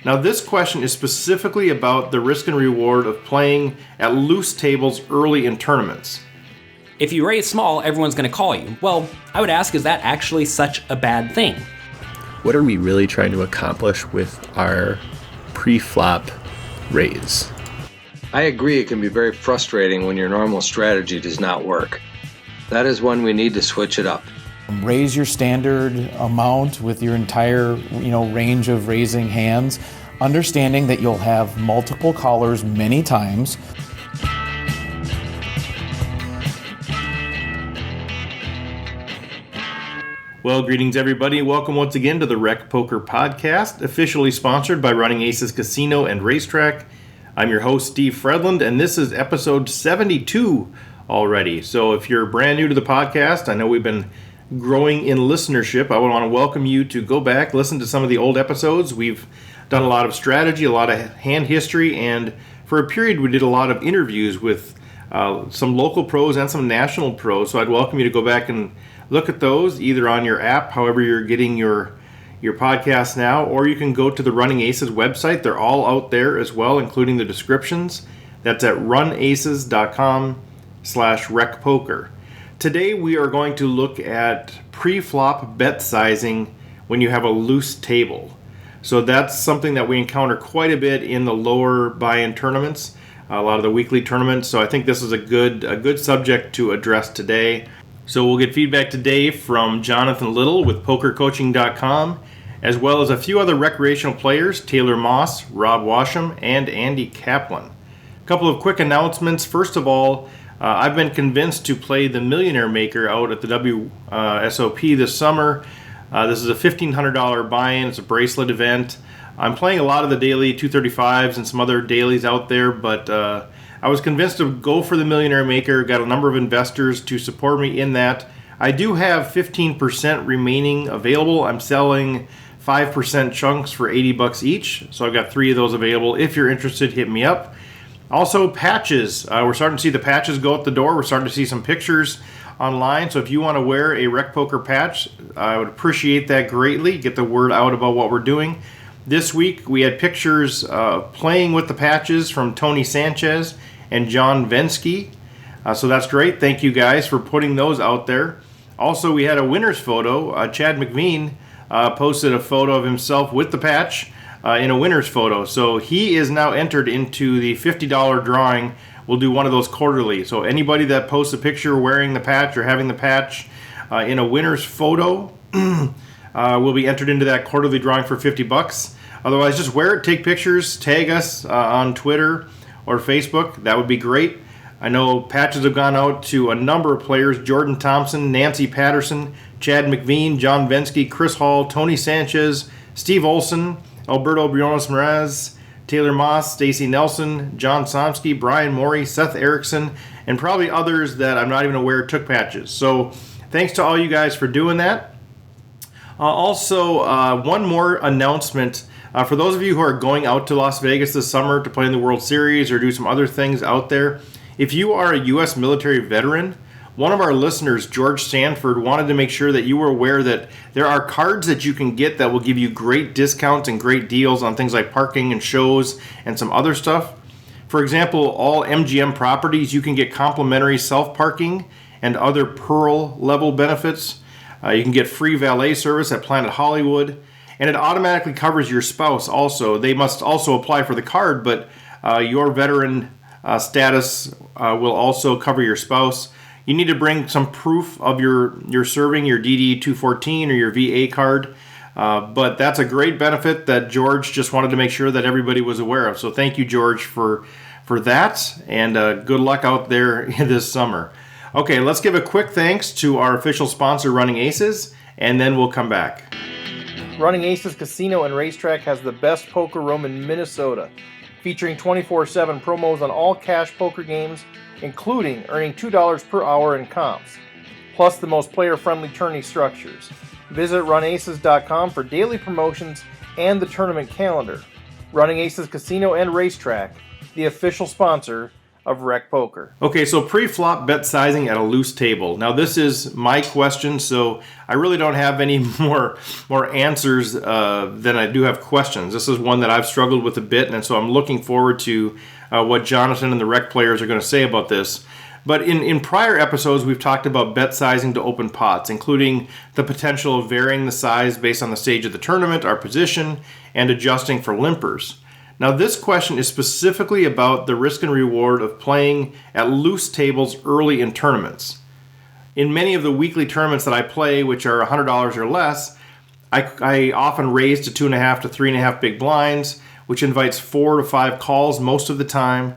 Now this question is specifically about the risk and reward of playing at loose tables early in tournaments. If you raise small, everyone's going to call you. Well, I would ask, is that actually such a bad thing? What are we really trying to accomplish with our pre-flop raise? I agree it can be very frustrating when your normal strategy does not work. That is when we need to switch it up. Raise your standard amount with your entire, range of raising hands, understanding that you'll have multiple callers many times. Well, greetings everybody. Welcome once again to the Rec Poker Podcast, officially sponsored by Running Aces Casino and Racetrack. I'm your host, Steve Fredland, and this is episode 72 already. So if you're brand new to the podcast, I know we've been growing in listenership. I would want to welcome you to go back, listen to some of the old episodes. We've done a lot of strategy, a lot of hand history, and for a period we did a lot of interviews with some local pros and some national pros. So I'd welcome you to go back and look at those either on your app, however you're getting your podcast now, or you can go to the Running Aces website. They're all out there as well, including the descriptions. That's at runaces.com/recpoker. Today we are going to look at pre-flop bet sizing when you have a loose table. So that's something that we encounter quite a bit in the lower buy-in tournaments, a lot of the weekly tournaments. So I think this is a good subject to address today. So we'll get feedback today from Jonathan Little with PokerCoaching.com, as well as a few other recreational players, Taylor Moss, Rob Washam, and Andy Kaplan. A couple of quick announcements. First of all, I've been convinced to play the Millionaire Maker out at the WSOP this summer. This is a $1,500 buy-in. It's a bracelet event. I'm playing a lot of the daily 235s and some other dailies out there, but I was convinced to go for the Millionaire Maker. Got a number of investors to support me in that. I do have 15% remaining available. I'm selling 5% chunks for $80 each, so I've got 3 of those available. If you're interested, hit me up. Also, patches. We're starting to see the patches go out the door. We're starting to see some pictures online. So if you want to wear a Rec Poker patch, I would appreciate that greatly. Get the word out about what we're doing. This week, we had pictures playing with the patches from Tony Sanchez and John Vensky. So that's great. Thank you guys for putting those out there. Also, we had a winner's photo. Chad McVean posted a photo of himself with the patch in a winner's photo. So he is now entered into the $50 drawing. We'll do one of those quarterly. So anybody that posts a picture wearing the patch or having the patch in a winner's photo will be entered into that quarterly drawing for $50. Otherwise, just wear it, take pictures, tag us on Twitter or Facebook. That would be great. I know patches have gone out to a number of players: Jordan Thompson, Nancy Patterson, Chad McVean, John Vensky, Chris Hall, Tony Sanchez, Steve Olson, Alberto Briones Mraz, Taylor Moss, Stacy Nelson, John Somsky, Brian Morey, Seth Erickson, and probably others that I'm not even aware took patches. So thanks to all you guys for doing that. Also, one more announcement. For those of you who are going out to Las Vegas this summer to play in the World Series or do some other things out there, if you are a U.S. military veteran, one of our listeners, George Sanford, wanted to make sure that you were aware that there are cards that you can get that will give you great discounts and great deals on things like parking and shows and some other stuff. For example, all MGM properties, you can get complimentary self-parking and other Pearl level benefits. You can get free valet service at Planet Hollywood, and it automatically covers your spouse also. They must also apply for the card, but your veteran status will also cover your spouse. You need to bring some proof of your serving, your DD-214 or your VA card. But that's a great benefit that George just wanted to make sure that everybody was aware of. So thank you, George, for that, and good luck out there this summer. Okay, let's give a quick thanks to our official sponsor, Running Aces, and then we'll come back. Running Aces Casino and Racetrack has the best poker room in Minnesota, featuring 24/7 promos on all cash poker games, including earning $2 per hour in comps, plus the most player-friendly tourney structures. Visit runaces.com for daily promotions and the tournament calendar. Running Aces Casino and Racetrack, the official sponsor of rec poker. Okay, so pre-flop bet sizing at a loose table. Now this is my question, so I really don't have any more answers than I do have questions. This is one that I've struggled with a bit, and so I'm looking forward to what Jonathan and the rec players are going to say about this. But in prior episodes, we've talked about bet sizing to open pots, including the potential of varying the size based on the stage of the tournament, our position, and adjusting for limpers. Now, this question is specifically about the risk and reward of playing at loose tables early in tournaments. In many of the weekly tournaments that I play, which are $100 or less, I often raise to 2.5 to 3.5 big blinds, which invites 4 to 5 calls most of the time.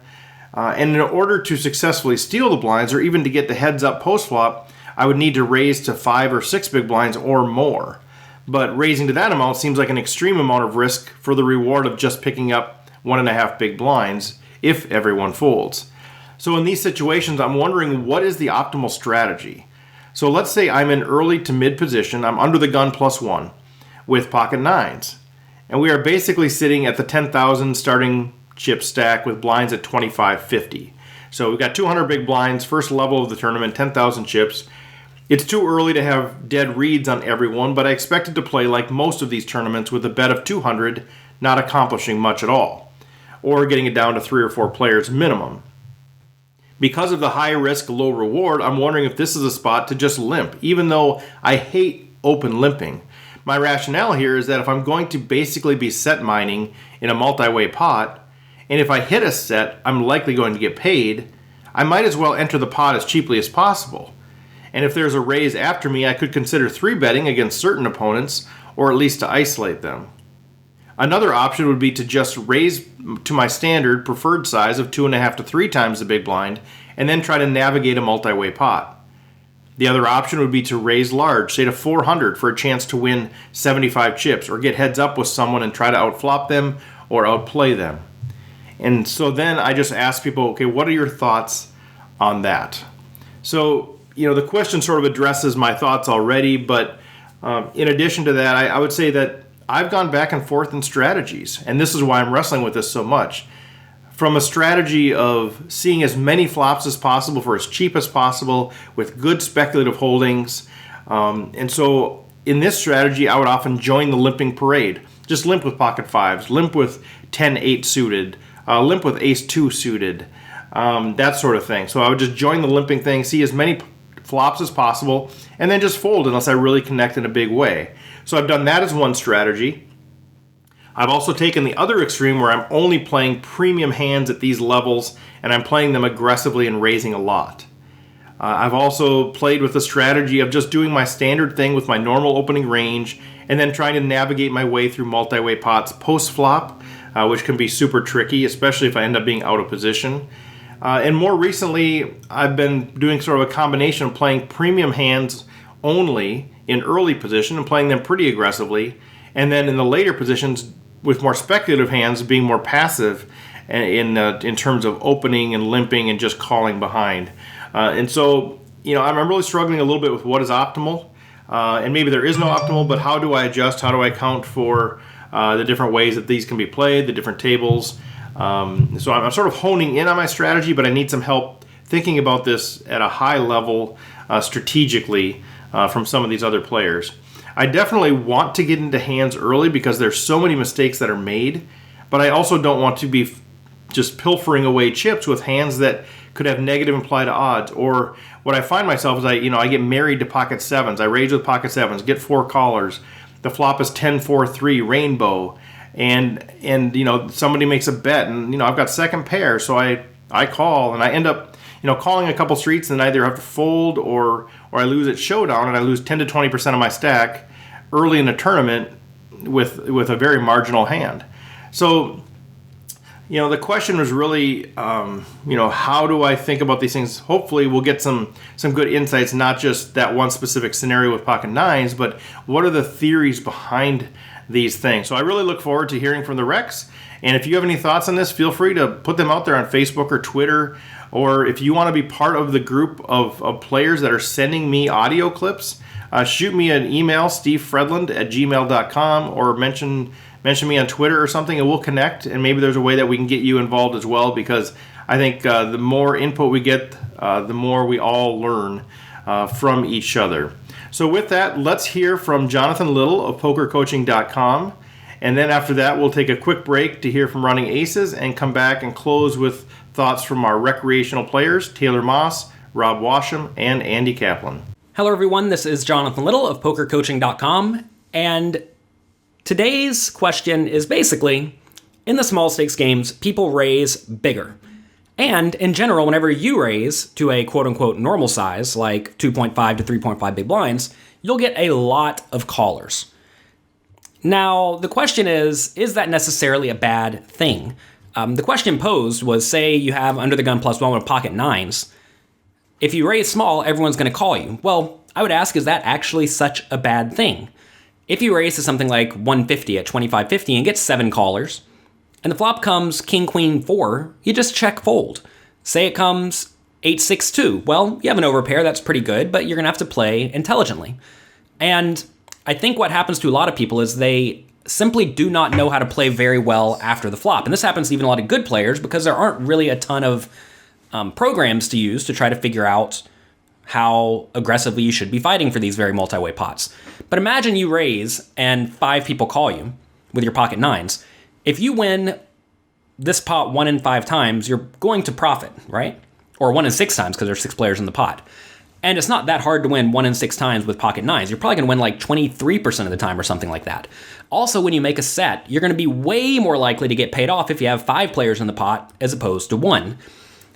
And in order to successfully steal the blinds, or even to get the heads up post-flop, I would need to raise to 5 or 6 big blinds or more. But raising to that amount seems like an extreme amount of risk for the reward of just picking up 1.5 big blinds if everyone folds. So in these situations, I'm wondering, what is the optimal strategy? So let's say I'm in early to mid position, I'm under the gun +1 with pocket nines. And we are basically sitting at the 10,000 starting chip stack with blinds at 25.50. So we've got 200 big blinds, first level of the tournament, 10,000 chips. It's too early to have dead reads on everyone, but I expected to play like most of these tournaments with a bet of 200, not accomplishing much at all, or getting it down to 3 or 4 players minimum. Because of the high risk, low reward, I'm wondering if this is a spot to just limp, even though I hate open limping. My rationale here is that if I'm going to basically be set mining in a multi-way pot, and if I hit a set, I'm likely going to get paid, I might as well enter the pot as cheaply as possible. And if there's a raise after me, I could consider 3-betting against certain opponents, or at least to isolate them. Another option would be to just raise to my standard preferred size of 2.5 to 3 times the big blind, and then try to navigate a multi-way pot. The other option would be to raise large, say to 400 for a chance to win 75 chips, or get heads up with someone and try to outflop them or outplay them. And so then I just ask people, okay, what are your thoughts on that? So, the question sort of addresses my thoughts already, but in addition to that, I would say that I've gone back and forth in strategies, and this is why I'm wrestling with this so much. From a strategy of seeing as many flops as possible for as cheap as possible with good speculative holdings. And so in this strategy, I would often join the limping parade. Just limp with pocket fives, limp with 10-8 suited, limp with ace-2 suited, that sort of thing. So I would just join the limping thing, see as many flops as possible, and then just fold unless I really connect in a big way. So I've done that as one strategy. I've also taken the other extreme where I'm only playing premium hands at these levels, and I'm playing them aggressively and raising a lot. I've also played with the strategy of just doing my standard thing with my normal opening range, and then trying to navigate my way through multi-way pots post-flop, which can be super tricky, especially if I end up being out of position. And more recently, I've been doing sort of a combination of playing premium hands only in early position and playing them pretty aggressively, and then in the later positions with more speculative hands being more passive in terms of opening and limping and just calling behind. And so, I'm really struggling a little bit with what is optimal, and maybe there is no optimal, but how do I adjust? How do I account for the different ways that these can be played, the different tables? So I'm sort of honing in on my strategy, but I need some help thinking about this at a high level strategically from some of these other players. I definitely want to get into hands early because there's so many mistakes that are made, but I also don't want to be just pilfering away chips with hands that could have negative implied odds. Or what I find myself is I get married to pocket sevens. I raise with pocket sevens, get 4 callers. The flop is 10-4-3 rainbow. And somebody makes a bet, and I've got second pair, so I call, and I end up calling a couple streets, and I either have to fold or I lose at showdown, and I lose 10 to 20% of my stack early in a tournament with a very marginal hand. So the question was really how do I think about these things? Hopefully we'll get some good insights, not just that one specific scenario with pocket nines, but what are the theories behind these things. So I really look forward to hearing from the Rex. And if you have any thoughts on this, feel free to put them out there on Facebook or Twitter. Or if you want to be part of the group of players that are sending me audio clips, shoot me an email, stevefredland@gmail.com, or mention me on Twitter or something, and we'll connect. And maybe there's a way that we can get you involved as well, because I think the more input we get, the more we all learn from each other. So with that, let's hear from Jonathan Little of PokerCoaching.com. And then after that, we'll take a quick break to hear from Running Aces and come back and close with thoughts from our recreational players, Taylor Moss, Rob Washam, and Andy Kaplan. Hello everyone, this is Jonathan Little of PokerCoaching.com, and today's question is basically, in the small stakes games, people raise bigger. And in general, whenever you raise to a quote-unquote normal size, like 2.5 to 3.5 big blinds, you'll get a lot of callers. Now, the question is that necessarily a bad thing? The question posed was, say you have under the gun +1 with pocket nines. If you raise small, everyone's going to call you. Well, I would ask, is that actually such a bad thing? If you raise to something like 150 at 25.50 and get 7 callers, and the flop comes king, queen, 4, you just check fold. Say it comes 8-6-2. Well, you have an overpair, that's pretty good, but you're going to have to play intelligently. And I think what happens to a lot of people is they simply do not know how to play very well after the flop. And this happens to even a lot of good players because there aren't really a ton of programs to use to try to figure out how aggressively you should be fighting for these very multi-way pots. But imagine you raise and 5 people call you with your pocket nines. If you win this pot 1 in 5 times, you're going to profit, right? Or 1 in 6 times because there's 6 players in the pot. And it's not that hard to win 1 in 6 times with pocket nines. You're probably going to win like 23% of the time or something like that. Also, when you make a set, you're going to be way more likely to get paid off if you have 5 players in the pot as opposed to 1.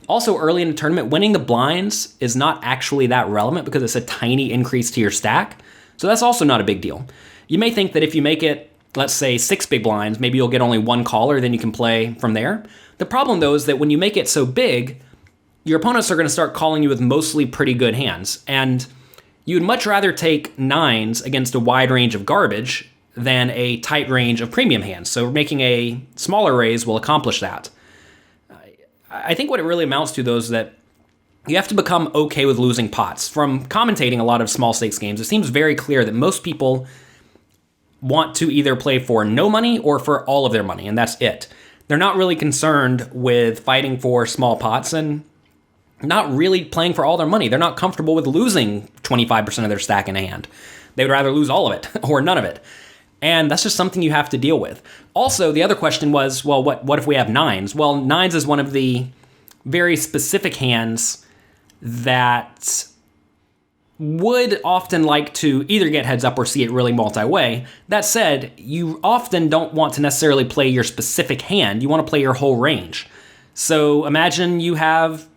Also, early in the tournament, winning the blinds is not actually that relevant because it's a tiny increase to your stack. So that's also not a big deal. You may think that if you make it, let's say 6 big blinds, maybe you'll get only 1 caller, then you can play from there. The problem though is that when you make it so big, your opponents are going to start calling you with mostly pretty good hands. And you'd much rather take 9s against a wide range of garbage than a tight range of premium hands. So making a smaller raise will accomplish that. I think what it really amounts to, though, is that you have to become okay with losing pots. From commentating a lot of small stakes games, it seems very clear that most people want to either play for no money or for all of their money, and that's it. They're not really concerned with fighting for small pots and not really playing for all their money. They're not comfortable with losing 25% of their stack in a hand. They would rather lose all of it or none of it. And that's just something you have to deal with. Also, the other question was, well, what if we have 9s? Well, 9s is one of the very specific hands that would often like to either get heads up or see it really multi-way. That said, you often don't want to necessarily play your specific hand. You want to play your whole range. So imagine you have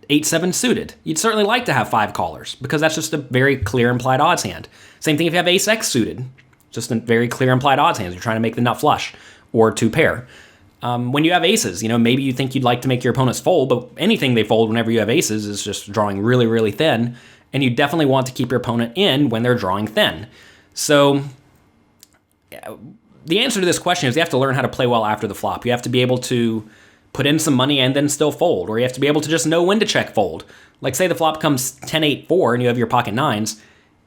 8-7 suited. You'd certainly like to have 5 callers because that's just a very clear implied odds hand. Same thing if you have ace-x suited. Just a very clear implied odds hands. You're trying to make the nut flush or 2 pair. When you have aces, maybe you think you'd like to make your opponents fold, but anything they fold whenever you have aces is just drawing really, really thin, and you definitely want to keep your opponent in when they're drawing thin. So the answer to this question is you have to learn how to play well after the flop. You have to be able to put in some money and then still fold, or you have to be able to just know when to check fold. Like say the flop comes 10-8-4 and you have your pocket nines.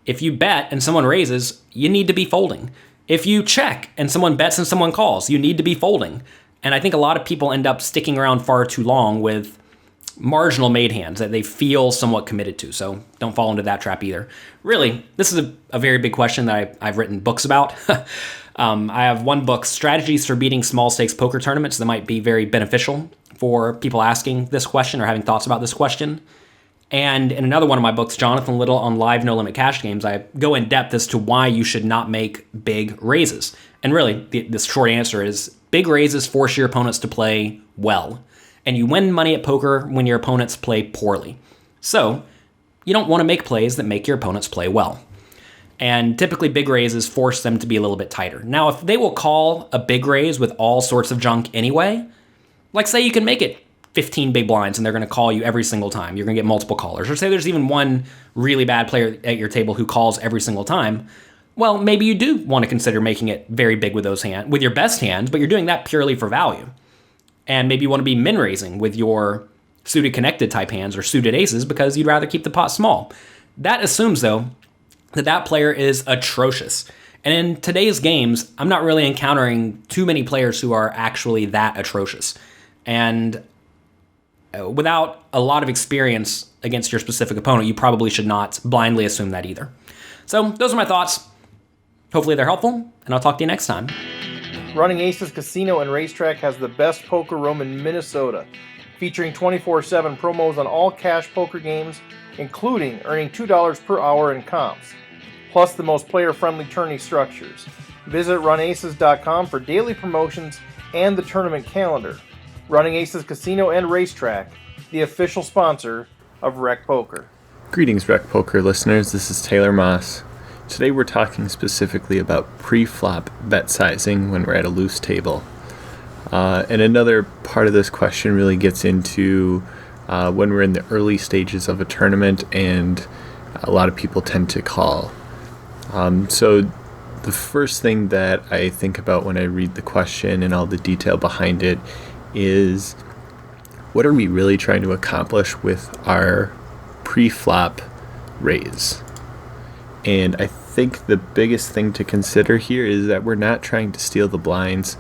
If you bet and someone raises, you need to be folding. If you check and someone bets and someone calls, you need to be folding. And I think a lot of people end up sticking around far too long with marginal made hands that they feel somewhat committed to. So don't fall into that trap either. Really, this is a very big question that I've written books about. I have one book, Strategies for Beating Small Stakes Poker Tournaments, that might be very beneficial for people asking this question or having thoughts about this question. And in another one of my books, Jonathan Little on Live No Limit Cash Games, I go in depth as to why you should not make big raises. And really, the short answer is big raises force your opponents to play well. And you win money at poker when your opponents play poorly. So you don't want to make plays that make your opponents play well. And typically big raises force them to be a little bit tighter. Now, if they will call a big raise with all sorts of junk anyway, like say you can make it 15 big blinds and they're going to call you every single time. You're going to get multiple callers. Or say there's even one really bad player at your table who calls every single time. Well, maybe you do want to consider making it very big with with your best hands, but you're doing that purely for value. And maybe you want to be min raising with your suited connected type hands or suited aces because you'd rather keep the pot small. That assumes though that player is atrocious. And in today's games, I'm not really encountering too many players who are actually that atrocious. And without a lot of experience against your specific opponent, you probably should not blindly assume that either. So those are my thoughts. Hopefully they're helpful, and I'll talk to you next time. Running Aces Casino and Racetrack has the best poker room in Minnesota, featuring 24/7 promos on all cash poker games, including earning $2 per hour in comps, plus the most player-friendly tourney structures. Visit runaces.com for daily promotions and the tournament calendar. Running Aces Casino and Racetrack, the official sponsor of Rec Poker. Greetings, Rec Poker listeners. This is Taylor Moss. Today we're talking specifically about pre-flop bet sizing when we're at a loose table. And another part of this question really gets into when we're in the early stages of a tournament and a lot of people tend to call. So the first thing that I think about when I read the question and all the detail behind it is, what are we really trying to accomplish with our pre-flop raise? And I think the biggest thing to consider here is that we're not trying to steal the blinds.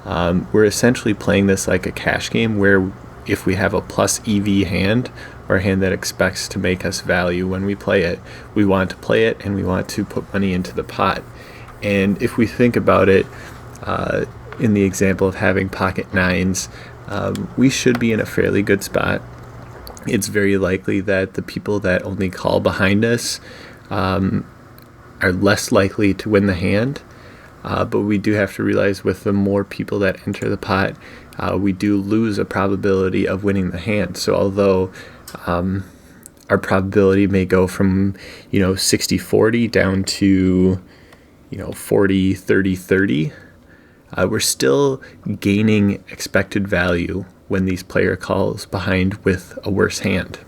We're essentially playing this like a cash game where if we have a plus EV hand, or a hand that expects to make us value when we play it, we want to play it and we want to put money into the pot. And if we think about it, in the example of having pocket nines, we should be in a fairly good spot. It's very likely that the people that only call behind us are less likely to win the hand, but we do have to realize with the more people that enter the pot, we do lose a probability of winning the hand. So although our probability may go from 60-40 down to 40-30-30, we're still gaining expected value when these player calls behind with a worse hand.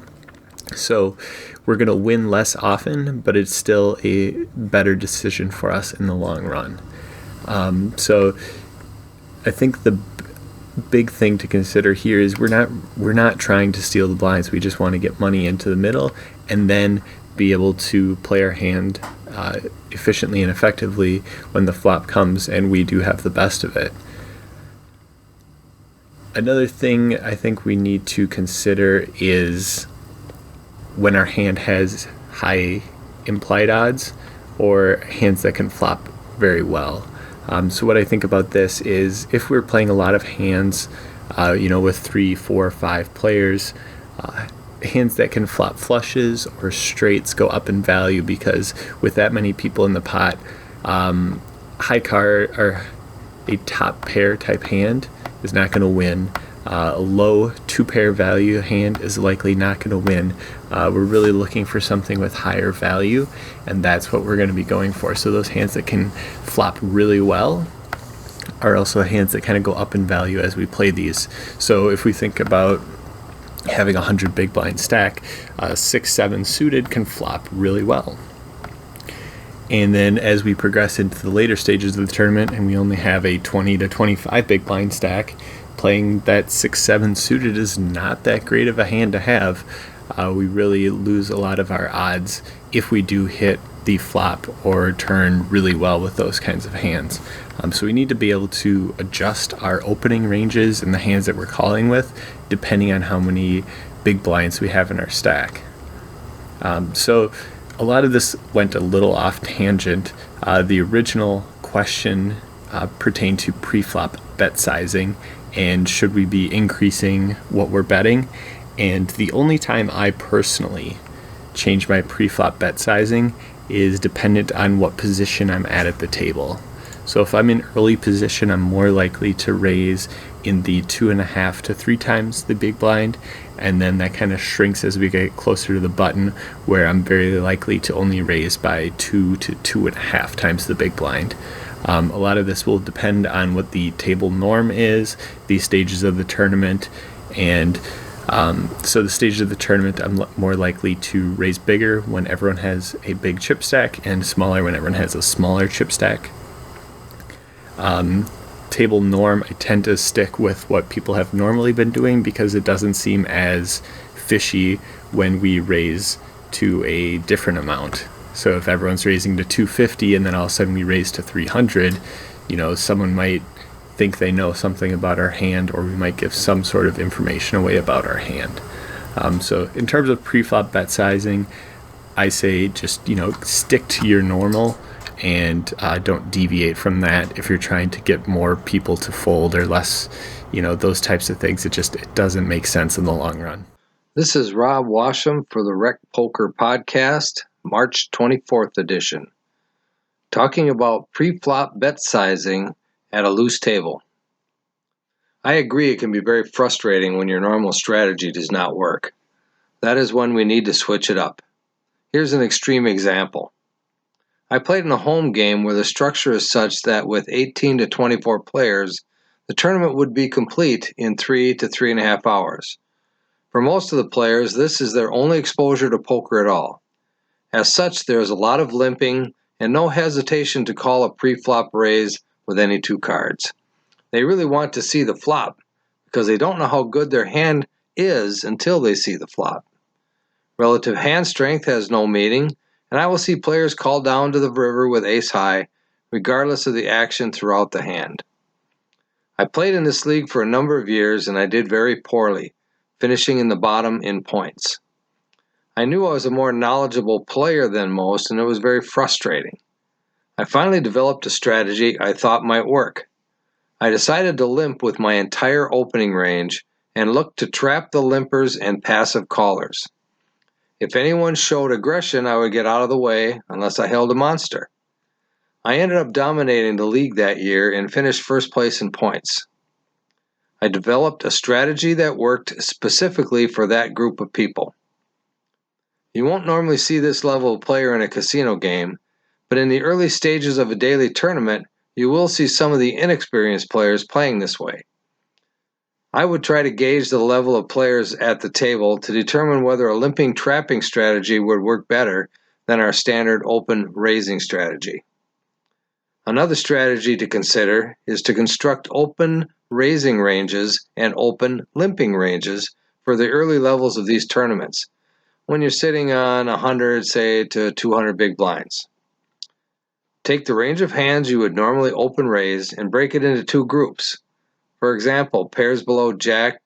So we're going to win less often, but it's still a better decision for us in the long run. So I think the big thing to consider here is we're not trying to steal the blinds. We just want to get money into the middle and then be able to play our hand efficiently and effectively when the flop comes and we do have the best of it. Another thing I think we need to consider is when our hand has high implied odds or hands that can flop very well. So what I think about this is if we're playing a lot of hands, with 3, 4, 5 players, hands that can flop flushes or straights go up in value because with that many people in the pot, high card or a top pair type hand is not going to win. A low 2-pair value hand is likely not going to win. We're really looking for something with higher value, and that's what we're going to be going for. So those hands that can flop really well are also hands that kind of go up in value as we play these. So if we think about having 100 big blind stack, 6-7 suited can flop really well. And then as we progress into the later stages of the tournament and we only have a 20 to 25 big blind stack, playing that 6-7 suited is not that great of a hand to have. We really lose a lot of our odds if we do hit the flop or turn really well with those kinds of hands. So we need to be able to adjust our opening ranges and the hands that we're calling with depending on how many big blinds we have in our stack. So a lot of this went a little off tangent. The original question pertained to pre-flop bet sizing and should we be increasing what we're betting. And the only time I personally change my pre-flop bet sizing is dependent on what position I'm at the table. So if I'm in early position, I'm more likely to raise in the 2.5 to 3 times the big blind, and then that kind of shrinks as we get closer to the button, where I'm very likely to only raise by 2 to 2.5 times the big blind. A lot of this will depend on what the table norm is, the stages of the tournament, and so the stages of the tournament, I'm more likely to raise bigger when everyone has a big chip stack and smaller when everyone has a smaller chip stack. Table norm, I tend to stick with what people have normally been doing because it doesn't seem as fishy when we raise to a different amount. So if everyone's raising to 250 and then all of a sudden we raise to 300, someone might think they know something about our hand, or we might give some sort of information away about our hand. So in terms of pre-flop bet sizing, I say just, stick to your normal and don't deviate from that if you're trying to get more people to fold or less, those types of things. It doesn't make sense in the long run. This is Rob Washam for the Rec Poker Podcast, March 24th edition, talking about pre-flop bet sizing at a loose table. I agree it can be very frustrating when your normal strategy does not work. That is when we need to switch it up. Here's an extreme example. I played in a home game where the structure is such that with 18 to 24 players, the tournament would be complete in 3 to 3.5 hours. For most of the players, this is their only exposure to poker at all. As such, there is a lot of limping and no hesitation to call a pre-flop raise with any two cards. They really want to see the flop because they don't know how good their hand is until they see the flop. Relative hand strength has no meaning, and I will see players call down to the river with ace high, regardless of the action throughout the hand. I played in this league for a number of years, and I did very poorly, finishing in the bottom in points. I knew I was a more knowledgeable player than most, and it was very frustrating. I finally developed a strategy I thought might work. I decided to limp with my entire opening range and looked to trap the limpers and passive callers. If anyone showed aggression, I would get out of the way unless I held a monster. I ended up dominating the league that year and finished first place in points. I developed a strategy that worked specifically for that group of people. You won't normally see this level of player in a casino game, but in the early stages of a daily tournament, you will see some of the inexperienced players playing this way. I would try to gauge the level of players at the table to determine whether a limping trapping strategy would work better than our standard open raising strategy. Another strategy to consider is to construct open raising ranges and open limping ranges for the early levels of these tournaments, when you're sitting on 100, say, to 200 big blinds. Take the range of hands you would normally open raise and break it into two groups. For example, pairs below Jack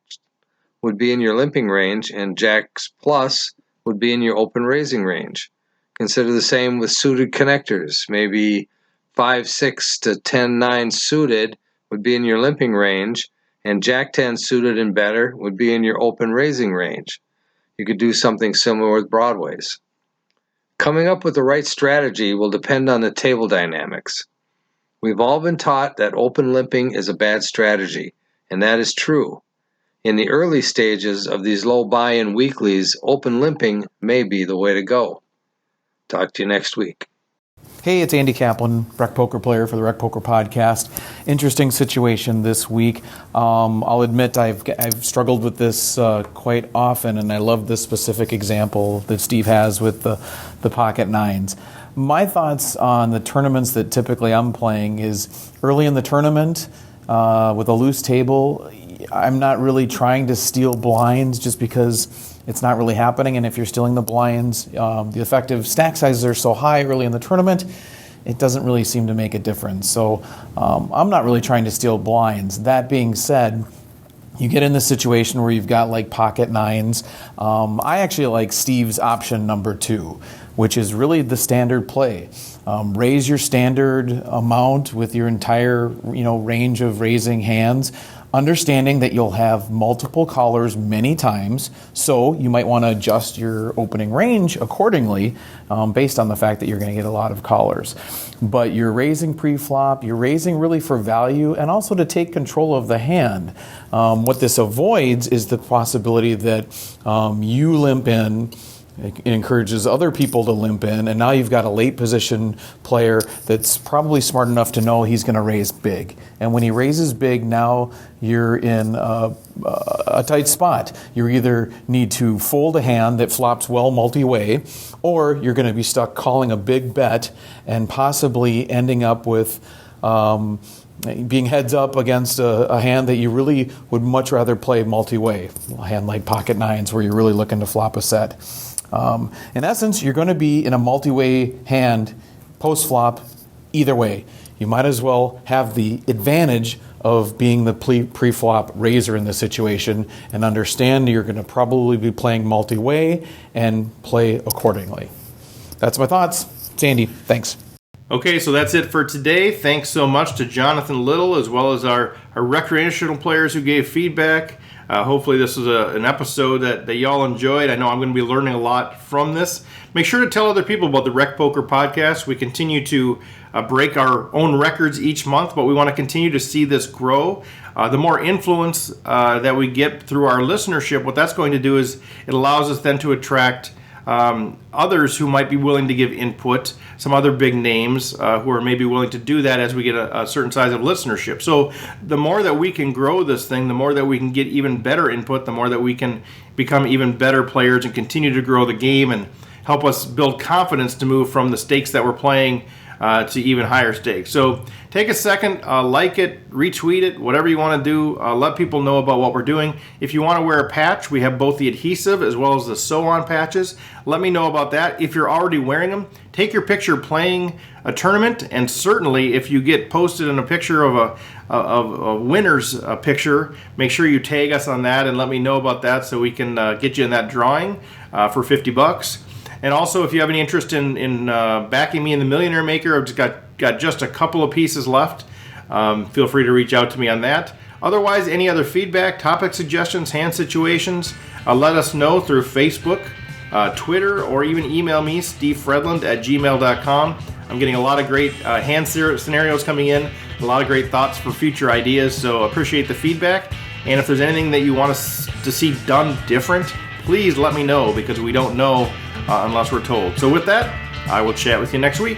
would be in your limping range, and Jacks plus would be in your open raising range. Consider the same with suited connectors. Maybe 5-6 to 10-9 suited would be in your limping range, and Jack 10 suited and better would be in your open raising range. You could do something similar with broadways. Coming up with the right strategy will depend on the table dynamics. We've all been taught that open limping is a bad strategy, and that is true. In the early stages of these low buy-in weeklies, open limping may be the way to go. Talk to you next week. Hey, it's Andy Kaplan, Rec Poker player for the Rec Poker Podcast. Interesting situation this week. I'll admit I've struggled with this quite often, and I love this specific example that Steve has with the pocket nines. My thoughts on the tournaments that typically I'm playing is early in the tournament with a loose table, I'm not really trying to steal blinds just because it's not really happening. And if you're stealing the blinds, the effective stack sizes are so high early in the tournament, it doesn't really seem to make a difference. So I'm not really trying to steal blinds. That being said, you get in this situation where you've got like pocket nines. I actually like Steve's option number 2, which is really the standard play. Raise your standard amount with your entire range of raising hands, understanding that you'll have multiple callers many times, so you might want to adjust your opening range accordingly based on the fact that you're going to get a lot of callers. But you're raising pre-flop, you're raising really for value and also to take control of the hand. What this avoids is the possibility that you limp in. It encourages other people to limp in, and now you've got a late position player that's probably smart enough to know he's going to raise big. And when he raises big, now you're in a tight spot. You either need to fold a hand that flops well multi-way, or you're going to be stuck calling a big bet and possibly ending up with being heads up against a hand that you really would much rather play multi-way. A hand like pocket nines where you're really looking to flop a set. In essence, you're going to be in a multi-way hand post-flop either way, you might as well have the advantage of being the pre-flop raiser in this situation and understand you're going to probably be playing multi-way and play accordingly. That's my thoughts. It's Andy. Thanks. Okay, so that's it for today. Thanks so much to Jonathan Little as well as our recreational players who gave feedback. Hopefully this was an episode that y'all enjoyed. I know I'm going to be learning a lot from this. Make sure to tell other people about the Rec Poker Podcast. We continue to break our own records each month, but we want to continue to see this grow. The more influence that we get through our listenership, what that's going to do is it allows us then to attract others who might be willing to give input, some other big names who are maybe willing to do that as we get a certain size of listenership. So the more that we can grow this thing, the more that we can get even better input, the more that we can become even better players and continue to grow the game and help us build confidence to move from the stakes that we're playing to even higher stakes. So take a second, like it, retweet it, whatever you want to do. Let people know about what we're doing. If you want to wear a patch, we have both the adhesive as well as the sew-on patches. Let me know about that. If you're already wearing them, take your picture playing a tournament, and certainly if you get posted in a picture of a winner's picture, make sure you tag us on that and let me know about that so we can get you in that drawing for $50. And also, if you have any interest in backing me in the Millionaire Maker, I've just got just a couple of pieces left. Feel free to reach out to me on that. Otherwise, any other feedback, topic suggestions, hand situations, let us know through Facebook, Twitter, or even email me, stevefredland@gmail.com. I'm getting a lot of great hand scenarios coming in, a lot of great thoughts for future ideas, so appreciate the feedback. And if there's anything that you want us to see done different, please let me know, because we don't know unless we're told. So with that, I will chat with you next week.